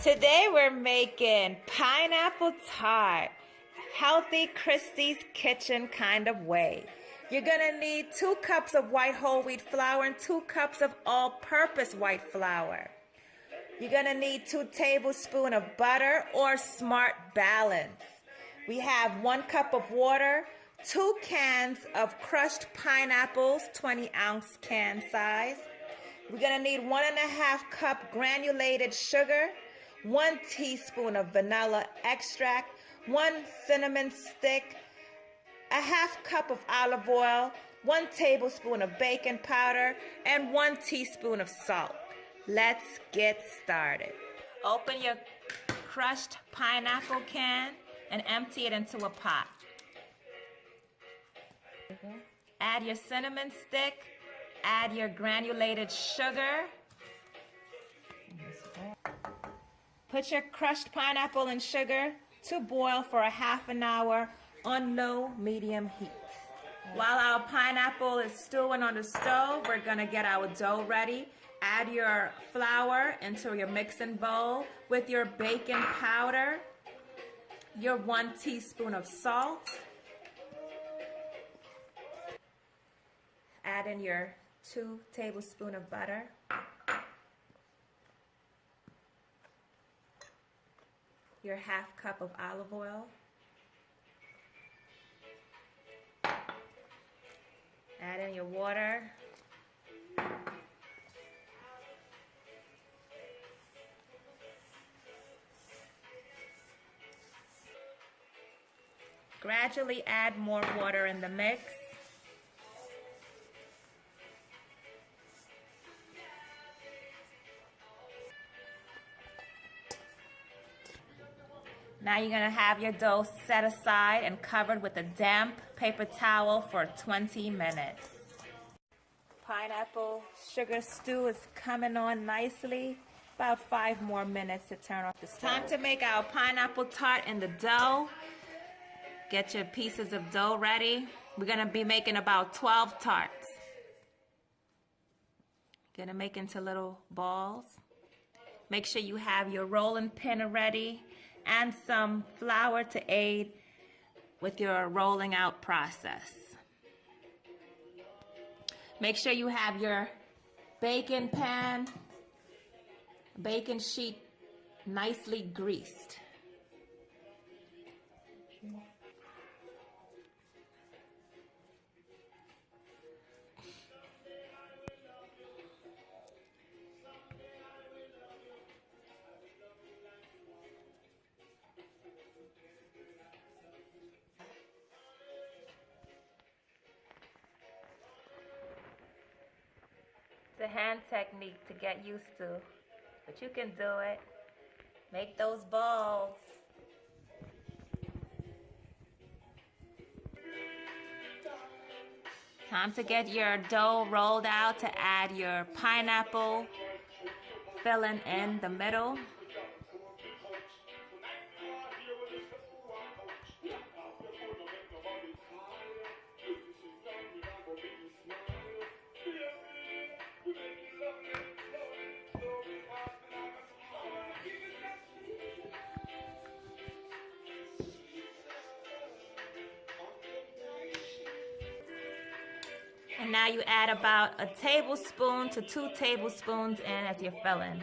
Today we're making pineapple tart, healthy Christie's kitchen kind of way. You're gonna need 2 cups of white whole wheat flour and 2 cups of all-purpose white flour. You're gonna need 2 tablespoons of butter or Smart Balance. We have 1 cup of water, 2 cans of crushed pineapples, 20-ounce can size. We're gonna need 1½ cup granulated sugar, 1 teaspoon of vanilla extract, 1 cinnamon stick, a ½ cup of olive oil, 1 tablespoon of baking powder, and 1 teaspoon of salt. Let's get started. Open your crushed pineapple can and empty it into a pot. Add your cinnamon stick, add your granulated sugar. Put your crushed pineapple and sugar to boil for a ½ an hour on low-medium heat. While our pineapple is stewing on the stove, we're gonna get our dough ready. Add your flour into your mixing bowl with your baking powder, your 1 teaspoon of salt. Add in your 2 tablespoons of butter. Your ½ cup of olive oil. Add in your water. Gradually add more water in the mix. Now you're gonna have your dough set aside and covered with a damp paper towel for 20 minutes. Pineapple sugar stew is coming on nicely. About 5 more minutes to turn off the stove. Time to make our pineapple tart in the dough. Get your pieces of dough ready. We're gonna be making about 12 tarts. Gonna make into little balls. Make sure you have your rolling pin ready and some flour to aid with your rolling out process. Make sure you have your baking pan, baking sheet nicely greased. It's a hand technique to get used to, but you can do it. Make those balls. Time to get your dough rolled out to add your pineapple filling in the middle. And now you add about 1 tablespoon to 2 tablespoons in as you're filling.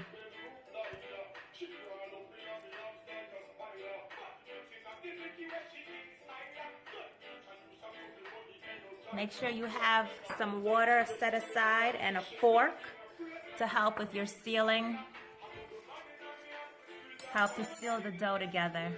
Make sure you have some water set aside and a fork to help with your sealing. Help to seal the dough together.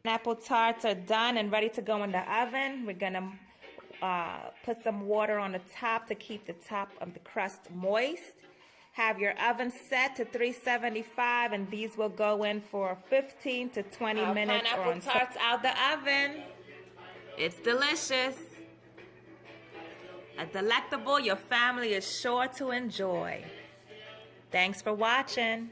Pineapple tarts are done and ready to go in the oven. We're gonna put some water on the top to keep the top of the crust moist. Have your oven set to 375 and these will go in for 15 to 20 minutes. Pineapple tarts out the oven. It's delicious. A delectable your family is sure to enjoy. Thanks for watching.